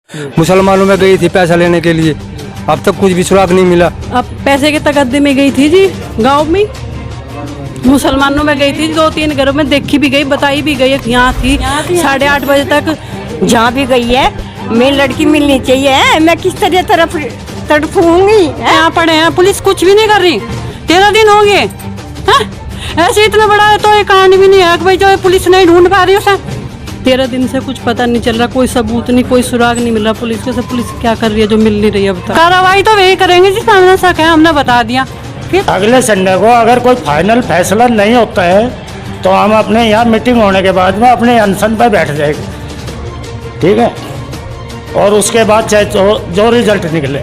मुसलमानों में गई थी पैसा लेने के लिए, अब तक कुछ भी सुराग नहीं मिला। अब पैसे के तकद्दे में गई थी जी, गांव में मुसलमानों में गई थी, 2-3 घरों में देखी भी गई, बताई भी गई, यहाँ थी 8:30 बजे तक। जहाँ भी गई है मेरी लड़की मिलनी चाहिए, मैं किस तरह तड़पूंगी। यहाँ पड़े हैं, पुलिस कुछ भी नहीं कर रही, 13 दिन हो गए। ऐसे इतना बड़ा है तो ये कहानी भी नहीं है कि भाई जो पुलिस नहीं ढूंढ पा रही उसे। 13 दिन से कुछ पता नहीं चल रहा, कोई सबूत नहीं, कोई सुराग नहीं मिल रहा पुलिस को। सब पुलिस क्या कर रही है जो मिल नहीं रही है अब तक। कार्रवाई तो वही करेंगे जिस हमने सके, हमने बता दिया। अगले संडे को अगर कोई फाइनल फैसला नहीं होता है तो हम अपने यहाँ मीटिंग होने के बाद में अपने अनशन पर बैठ जाएंगे, ठीक है। और उसके बाद चाहे जो रिजल्ट निकले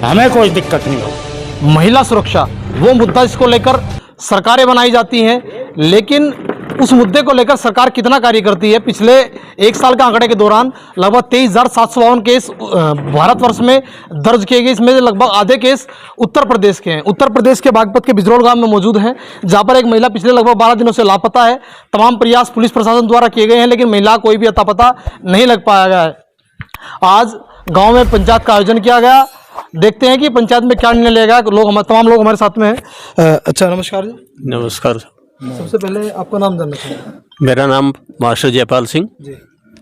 हमें कोई दिक्कत नहीं हो। महिला सुरक्षा वो मुद्दा जिसको लेकर सरकारें बनाई जाती हैं, लेकिन उस मुद्दे को लेकर सरकार कितना कार्य करती है। पिछले 1 साल के आंकड़े के दौरान लगभग 23,752 केस भारतवर्ष में दर्ज किए गए। इसमें लगभग आधे केस उत्तर प्रदेश के हैं। उत्तर प्रदेश के बागपत के बिजरौल गांव में मौजूद हैं, जहां पर एक महिला पिछले लगभग 12 दिनों से लापता है। तमाम प्रयास पुलिस प्रशासन द्वारा किए गए हैं, लेकिन महिला कोई भी अता पता नहीं लग पाया गया है। आज गाँव में पंचायत का आयोजन किया गया, देखते हैं कि पंचायत में क्या निर्णय लिया गया। तमाम लोग हमारे साथ में हैं। अच्छा, नमस्कार जी। नमस्कार। सबसे पहले आपका नाम जानना चाहूँगा। मेरा नाम मास्टर जयपाल सिंह,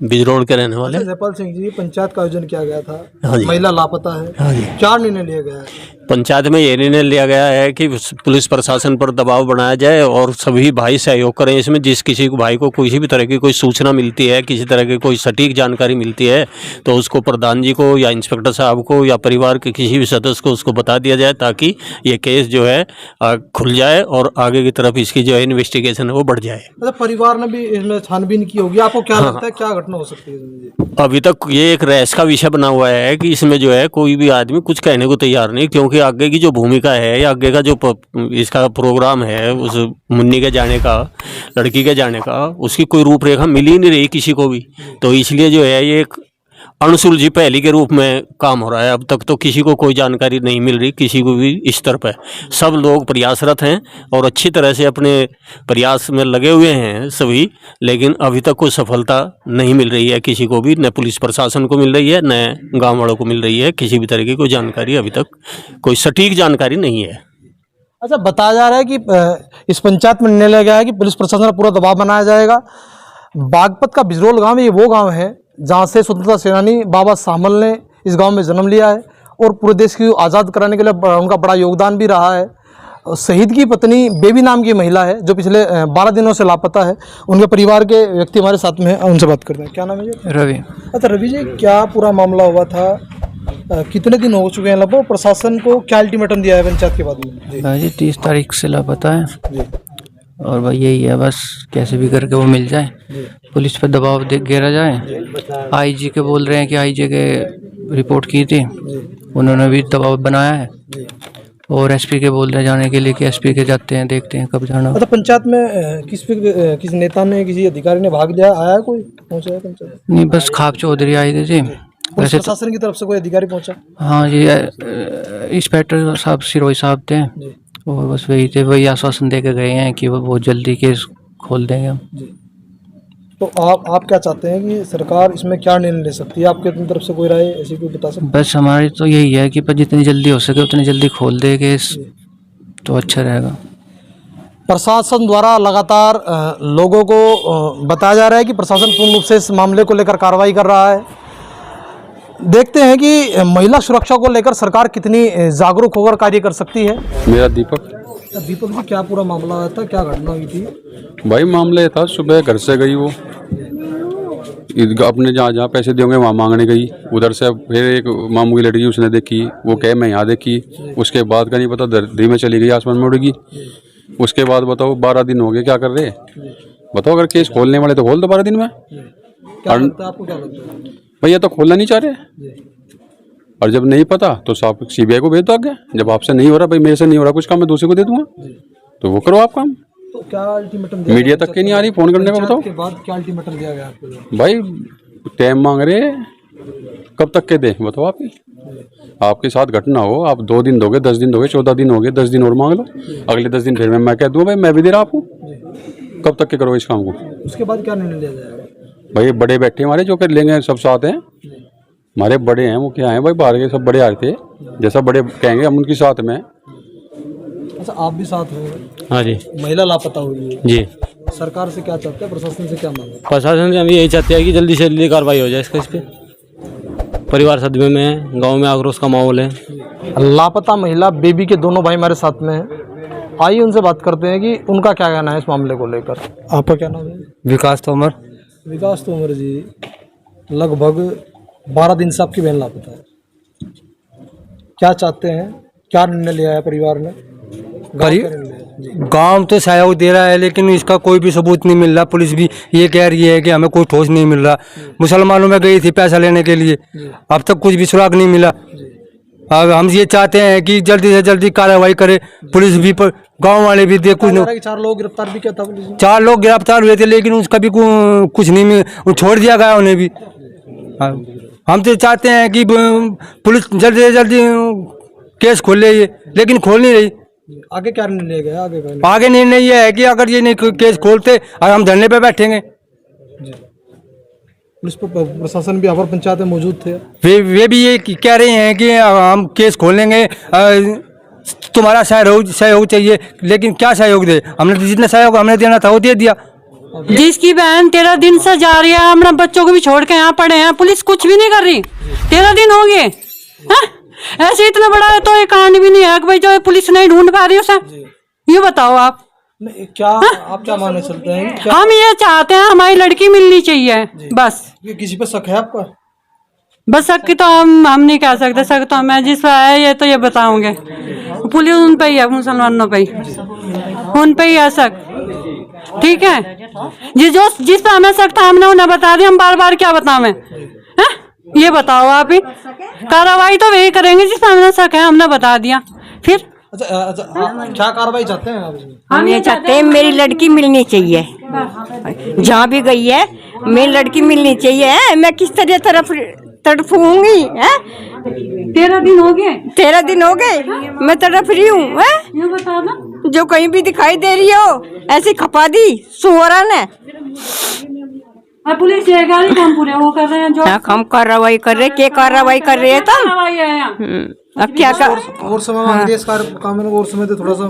बिजरोड़ के रहने वाले। जयपाल सिंह जी, पंचायत का आयोजन किया गया था, हाँ जी। महिला लापता है, हाँ जी। क्या निर्णय लिया गया है? पंचायत में ये निर्णय लिया गया है कि पुलिस प्रशासन पर दबाव बनाया जाए और सभी भाई सहयोग करें इसमें। जिस किसी को भाई को किसी भी तरह की कोई सूचना मिलती है, किसी तरह की कोई सटीक जानकारी मिलती है, तो उसको प्रधान जी को या इंस्पेक्टर साहब को या परिवार के किसी भी सदस्य को उसको बता दिया जाए, ताकि ये केस जो है खुल जाए और आगे की तरफ इसकी जो है इन्वेस्टिगेशन है वो बढ़ जाए। अच्छा, परिवार ने भी इसमें छानबीन की होगी, आपको क्या लगता है क्या घटना हो सकती है? अभी तक ये एक रहस का विषय बना हुआ है कि इसमें जो है कोई भी आदमी कुछ कहने को तैयार नहीं, क्योंकि आगे की जो भूमिका है या आगे का जो इसका प्रोग्राम है उस मुन्नी के जाने का, लड़की के जाने का, उसकी कोई रूपरेखा मिल ही नहीं रही किसी को भी। तो इसलिए जो है ये एक अणसुलझी पहली के रूप में काम हो रहा है। अब तक तो किसी को कोई जानकारी नहीं मिल रही, किसी को भी इस तरह पर। सब लोग प्रयासरत हैं और अच्छी तरह से अपने प्रयास में लगे हुए हैं सभी, लेकिन अभी तक कोई सफलता नहीं मिल रही है किसी को भी, न पुलिस प्रशासन को मिल रही है न गाँव वालों को मिल रही है। किसी भी तरह की कोई जानकारी अभी तक कोई सटीक जानकारी नहीं है। अच्छा, बताया जा रहा है कि इस पंचायत में निर्णय लिया गया है कि पुलिस प्रशासन का पूरा दबाव बनाया जाएगा। बागपत का बिजरौल गाँव ये वो गाँव है जहाँ से स्वतंत्रता सेनानी बाबा सामल ने इस गांव में जन्म लिया है और पूरे देश को आज़ाद कराने के लिए उनका बड़ा योगदान भी रहा है। शहीद की पत्नी बेबी नाम की महिला है जो पिछले 12 दिनों से लापता है। उनके परिवार के व्यक्ति हमारे साथ में हैं, उनसे बात करते हैं। क्या नाम है जी? रवि। अच्छा रवि जी, क्या पूरा मामला हुआ था, कितने दिन हो चुके हैं लगभग, प्रशासन को क्या अल्टीमेटम दिया है पंचायत के बाद में? भाई 30 तारीख से लापता है जी। और भाई यही है, बस कैसे भी करके वो मिल जाए, पुलिस पर दबाव घेरा जाए। आईजी के बोल रहे हैं कि आईजी के रिपोर्ट की थी, उन्होंने भी दबाव बनाया है। और एसपी के बोल रहे हैं जाने के लिए कि एसपी के जाते हैं, देखते हैं कब जाना। अच्छा, पंचायत में किस नेता ने, किसी अधिकारी ने भाग दिया, आया कोई, पहुँचा है पंचायत? नहीं, बस खाप चौधरी आए थे जी। वैसे प्रशासन की तरफ से कोई अधिकारी पहुँचा? हाँ जी, इंस्पेक्टर साहब सिरोही साहब थे और बस वही थे, वही आश्वासन दे के गए हैं कि वो बहुत जल्दी केस खोल देंगे हम। तो आप क्या चाहते हैं कि सरकार इसमें क्या निर्णय ले सकती है? आपके अपनी तरफ से कोई राय ऐसी कोई बता सकते? बस हमारी तो यही है कि जितनी जल्दी हो सके उतनी जल्दी खोल दे केस तो अच्छा रहेगा। प्रशासन द्वारा लगातार लोगों को बताया जा रहा है कि प्रशासन पूर्ण रूप से इस मामले को लेकर कार्रवाई कर रहा है। देखते हैं कि महिला सुरक्षा को लेकर सरकार कितनी जागरूक होकर कार्य कर सकती है। मेरा दीपक जी, क्या पूरा मामला था, क्या घटना हुई थी? भाई मामला ये था, सुबह घर से गई वो अपने जहाँ पैसे देंगे वहाँ मांगने गई, उधर से फिर एक मामू की लड़की उसने देखी, वो कहे मैं यहाँ देखी, उसके बाद का नहीं पता धरती में चली गई, आसमान में उड़ेगी। उसके बाद बताओ 12 दिन हो गए, क्या कर रहे? बताओ, अगर केस खोलने वाले तो खोल दो 12 दिन में। क्या लगता है आपको, क्या लगता है? भैया तो खोलना नहीं चाह रहे, और जब नहीं पता तो साहब सीबीआई को भेज दो आगे। जब आपसे नहीं हो रहा, भाई मेरे से नहीं हो रहा कुछ काम, मैं दूसरे को दे दूंगा, तो वो करो आप काम। तो क्या अल्टीमेटम मीडिया तक के नहीं आ रही फोन करने में, बताओ के बाद क्या अल्टीमेटम दिया गया आपको? भाई टाइम मांग रहे, कब तक के दें बताओ? आपके साथ घटना हो, आप 2 दिन दोगे, 10 दिन दोगे, 14 दिन हो गए, 10 दिन और मांग लो, अगले 10 दिन फिर मैं कह दूँ भाई मैं भी दे रहा आपको। कब तक के करो इस काम को? उसके बाद क्या निर्णय लिया जाएगा? भाई बड़े बैठे हमारे जो कर लेंगे, सब साथ हैं, हमारे बड़े हैं वो क्या हैं भाई, बाहर के सब बड़े आए थे, जैसा बड़े कहेंगे हम उनके साथ में। अच्छा, आप भी साथ हो? हाँ जी महिला लापता हुई है जी। सरकार से क्या चाहते हैं, प्रशासन से क्या मांगे? प्रशासन से हम यही चाहते हैं कि जल्दी से जल्दी कार्रवाई हो जाए इसका, इस पे परिवार सदमे में है, गाँव में आक्रोश का माहौल है। लापता महिला बेबी के दोनों भाई हमारे साथ में हैं। आइए उनसे बात करते हैं कि उनका क्या कहना है इस मामले को लेकर। आपका क्या नाम है? विकास तोमर। विकास तोमर जी, लगभग 12 दिन से आपकी बहन लापता है, क्या चाहते हैं, क्या निर्णय लिया है परिवार ने? गांव तो सहयोग दे रहा है लेकिन इसका कोई भी सबूत नहीं मिल रहा। पुलिस भी ये कह रही है कि हमें कोई ठोस नहीं मिल रहा। मुसलमानों में गई थी पैसा लेने के लिए, अब तक कुछ भी सुराग नहीं मिला। अब हम ये चाहते हैं कि जल्दी से जल्दी कार्रवाई करे पुलिस भी, पर गांव वाले भी कुछ नहीं। 4 लोग गिरफ्तार भी किया था पुलिस ने? 4 लोग गिरफ्तार हुए थे लेकिन उसका भी कुछ नहीं मिला, छोड़ दिया गया उन्हें भी। हम तो चाहते हैं कि पुलिस जल्दी से जल्दी केस खोले ये, लेकिन खोल नहीं रही। आगे क्या निर्णय गया? आगे निर्णय ये है कि अगर ये नहीं केस खोलते और हम धरने पे बैठेंगे। पुलिस प्रशासन भी, अवर पंचायत में मौजूद थे, वे भी ये कह रहे हैं कि हम केस खोलेंगे, तुम्हारा सहयोग चाहिए, लेकिन क्या सहयोग दे? हमने जितना सहयोग हमने देना था वो दे दिया। जिसकी बहन 13 दिन से जा रही है, अपने बच्चों को भी छोड़ के यहाँ पड़े हैं, पुलिस कुछ भी नहीं कर रही। 13 दिन हो गए, ऐसे इतना बड़ा है तो ये कांड भी नहीं है कि भाई जो पुलिस नहीं ढूंढ पा रही उसे। ये बताओ आप क्या आप क्या मानने चलते हैं? हम ये चाहते हैं हमारी लड़की मिलनी चाहिए बस। ये किसी पे शक है आपका? बस शक की तो हम नहीं कह सकते, शक तो मैं जिस पे है ये तो ये बताऊंगे। पुलिस उन पे ही है, मुसलमानों पे ही, उन पे ही है शक। ठीक है, जिस पे हमें शक था हमने उन्हें बता दिया, हम बार बार क्या बतावें? ये बताओ आप ही। कार्रवाई तो वही करेंगे जिस पे हमें शक है, हमने बता दिया। फिर क्या कार्रवाई चाहते हैं आप? हम ये चाहते हैं मेरी लड़की मिलनी चाहिए, जहाँ भी गई है मेरी लड़की मिलनी चाहिए। मैं किस तरह तड़फूंगी? 13 दिन हो गए, 13 दिन हो गए मैं तड़फ रही हूँ। ये बता दो, जो कहीं भी दिखाई दे रही हो ऐसी खपा दी सुअरा ने। पुलिस ये गाड़ी हम पूरे वो कर रहे हैं, जो हम कार्रवाई कर रहे, क्या कार्रवाई कर रहे हैं तुम? अब क्या कर और समय मांग दिया इस काम में, और समय तो थोड़ा सा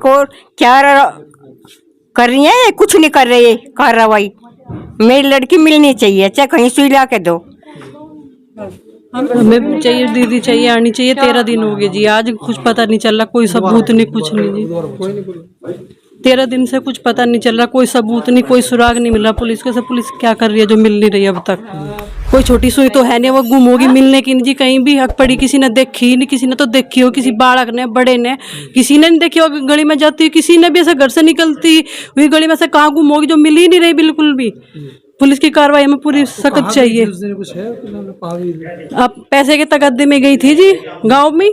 और क्या कर रही है? कुछ नहीं कर रही है कार्रवाई। मेरी लड़की मिलनी चाहिए, चाहे कहीं सुई ला के दो। हमें चाहिए, दीदी चाहिए, आनी चाहिए। 13 दिन हो गए जी, आज कुछ पता नहीं चल रहा, कोई सबूत नहीं, कुछ नहीं जी। 13 दिन से कुछ पता नहीं चल रहा, कोई सबूत नहीं, कोई सुराग नहीं मिल रहा पुलिस को। से पुलिस क्या कर रही है जो मिल नहीं रही अब तक? कोई छोटी सुई तो है नहीं, वो गुम होगी, मिलने की नहीं जी। कहीं भी हक पड़ी, किसी ने देखी नहीं, किसी ने तो देखी हो, किसी बालक ने, बड़े ने, किसी ने नहीं देखी हो। गली में जाती, किसी ने भी ऐसे घर से निकलती हुई गली में से कहाँ गुम होगी जो मिल ही नहीं रही बिल्कुल भी। पुलिस की कार्रवाई हमें पूरी सख्त चाहिए। अब पैसे के तकद्दे में गई थी जी, गांव में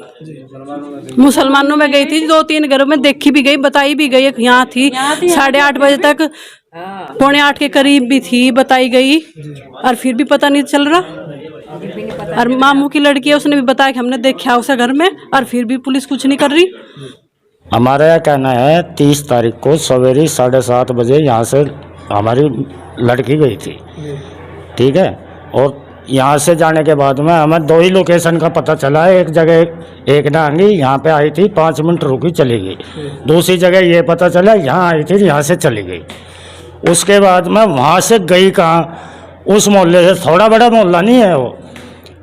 मुसलमानों में गई थी, 2-3 घरों में देखी भी गई, बताई भी गई। यहाँ थी 8:30 बजे तक, 7:45 के करीब भी थी, बताई गई, और फिर भी पता नहीं चल रहा। और मामू की लड़की है, उसने भी बताया कि हमने देखा उसे घर में, और फिर भी पुलिस कुछ नहीं कर रही। हमारा यह कहना है 30 तारीख को सवेरे 7:30 बजे यहाँ से हमारी लड़की गई थी, ठीक है। और यहाँ से जाने के बाद में हमें 2 ही लोकेशन का पता चला है। एक जगह एक नांगी यहाँ पे आई थी, 5 मिनट रुकी चली गई। दूसरी जगह ये पता चला यहाँ आई थी, यहाँ से चली गई। उसके बाद में वहाँ से गई कहाँ? उस मोहल्ले से, थोड़ा बड़ा मोहल्ला नहीं है वो,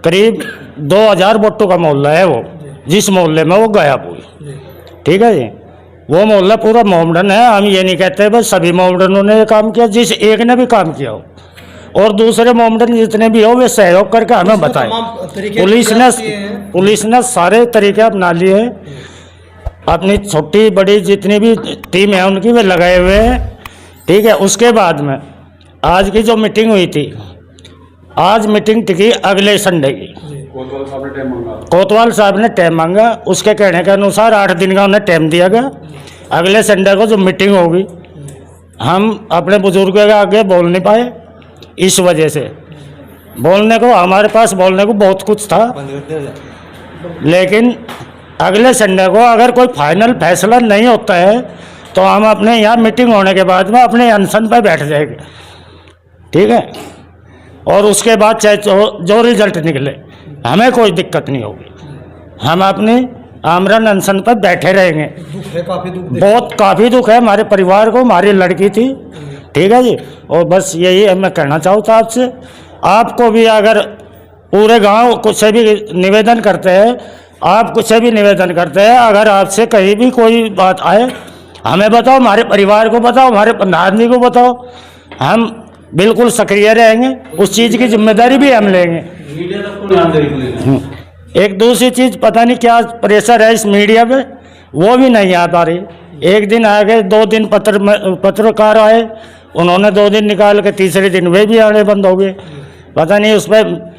करीब 2000 वोटों का मोहल्ला है वो, जिस मोहल्ले में वो गायब हुई, ठीक है जी। वो मोहल्ला पूरा मॉडर्न है। हम ये नहीं कहते बस सभी मॉडर्नों ने काम किया, जिस एक ने भी काम किया हो, और दूसरे मॉडर्न जितने भी हो वे सहयोग करके हमें बताएं। पुलिस ने सारे तरीके अपना लिए, अपनी छोटी बड़ी जितनी भी टीम है उनकी वे लगाए हुए हैं, ठीक है। उसके बाद में आज की जो मीटिंग हुई थी, आज मीटिंग टिकी अगले संडे की। कोतवाल साहब ने टाइम मांगा, उसके कहने के अनुसार 8 दिन का उन्हें टाइम दिया गया। अगले संडे को जो मीटिंग होगी, हम अपने बुजुर्गों के आगे बोल नहीं पाए, इस वजह से बोलने को हमारे पास बोलने को बहुत कुछ था, लेकिन अगले संडे को अगर कोई फाइनल फैसला नहीं होता है तो हम अपने यहाँ मीटिंग होने के बाद में अपने अनशन पर बैठ जाएंगे, ठीक है। और उसके बाद चाहे जो रिजल्ट निकले हमें कोई दिक्कत नहीं होगी। हम अपनी आमरण अनशन पर बैठे रहेंगे। बहुत काफ़ी दुख है हमारे परिवार को, हमारी लड़की थी, ठीक है जी। और बस यही मैं कहना चाहता हूँ आपसे, आपको भी अगर पूरे गांव कुछ से भी निवेदन करते हैं, आप कुछ से भी निवेदन करते हैं, अगर आपसे कहीं भी कोई बात आए हमें बताओ, हमारे परिवार को बताओ, हमारे प्रधान को बताओ, हम बिल्कुल सक्रिय रहेंगे, उस चीज़ की जिम्मेदारी भी हम लेंगे। एक दूसरी चीज़ पता नहीं क्या प्रेशर है इस मीडिया पे, वो भी नहीं आ पा रही। एक दिन आ गए, 2 दिन पत्रकार आए, उन्होंने 2 दिन निकाल के तीसरे दिन वे भी आने बंद हो गए। पता नहीं उस पर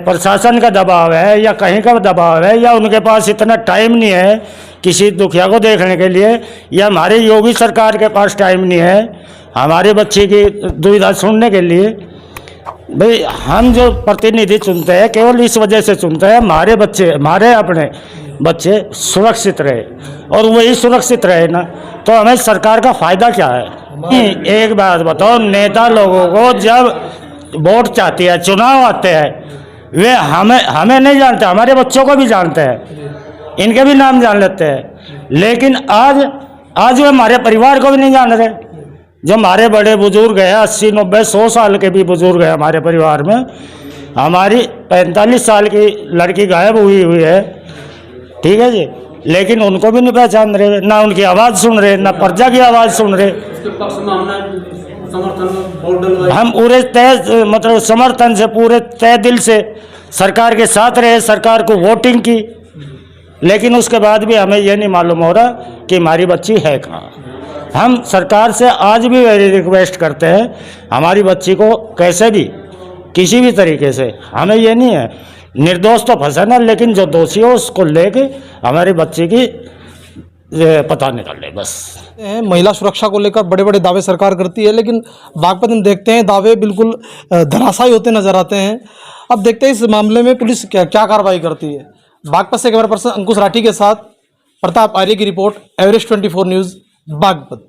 प्रशासन का दबाव है या कहीं का दबाव है, या उनके पास इतना टाइम नहीं है किसी दुखिया को देखने के लिए, या हमारे योगी सरकार के पास टाइम नहीं है हमारे बच्चे की दुविधा सुनने के लिए। भाई हम जो प्रतिनिधि चुनते हैं केवल इस वजह से चुनते हैं हमारे बच्चे, हमारे अपने बच्चे सुरक्षित रहे, और वही सुरक्षित रहे ना तो हमें सरकार का फायदा क्या है। एक बात बताओ, नेता लोगों को जब वोट चाहती है, चुनाव आते हैं, वे हमें नहीं जानते, हमारे बच्चों को भी जानते हैं, इनके भी नाम जान लेते हैं, लेकिन आज वे हमारे परिवार को भी नहीं जान रहे। जो हमारे बड़े बुजुर्ग हैं, 80, 90, 100 साल के भी बुजुर्ग हैं हमारे परिवार में, हमारी 45 साल की लड़की गायब हुई है, ठीक है जी, लेकिन उनको भी नहीं पहचान रहे, ना उनकी आवाज़ सुन रहे, ना प्रजा की आवाज़ सुन रहे। हम पूरे तय मतलब समर्थन से, पूरे तय दिल से सरकार के साथ रहे, सरकार को वोटिंग की, लेकिन उसके बाद भी हमें यह नहीं मालूम हो रहा कि हमारी बच्ची है कहाँ। हम सरकार से आज भी रिक्वेस्ट करते हैं, हमारी बच्ची को कैसे भी किसी भी तरीके से, हमें ये नहीं है निर्दोष तो फंसाना, लेकिन जो दोषी हो उसको लेके हमारी बच्ची की पता निकाले बस। महिला सुरक्षा को लेकर बड़े बड़े दावे सरकार करती है, लेकिन बागपत में देखते हैं दावे बिल्कुल धराशायी होते नजर आते हैं। अब देखते हैं इस मामले में पुलिस क्या कार्रवाई करती है। बागपत से कैमरा पर्सन अंकुश राठी के साथ प्रताप आर्य की रिपोर्ट, एवरेस्ट 24 न्यूज़, बागपत।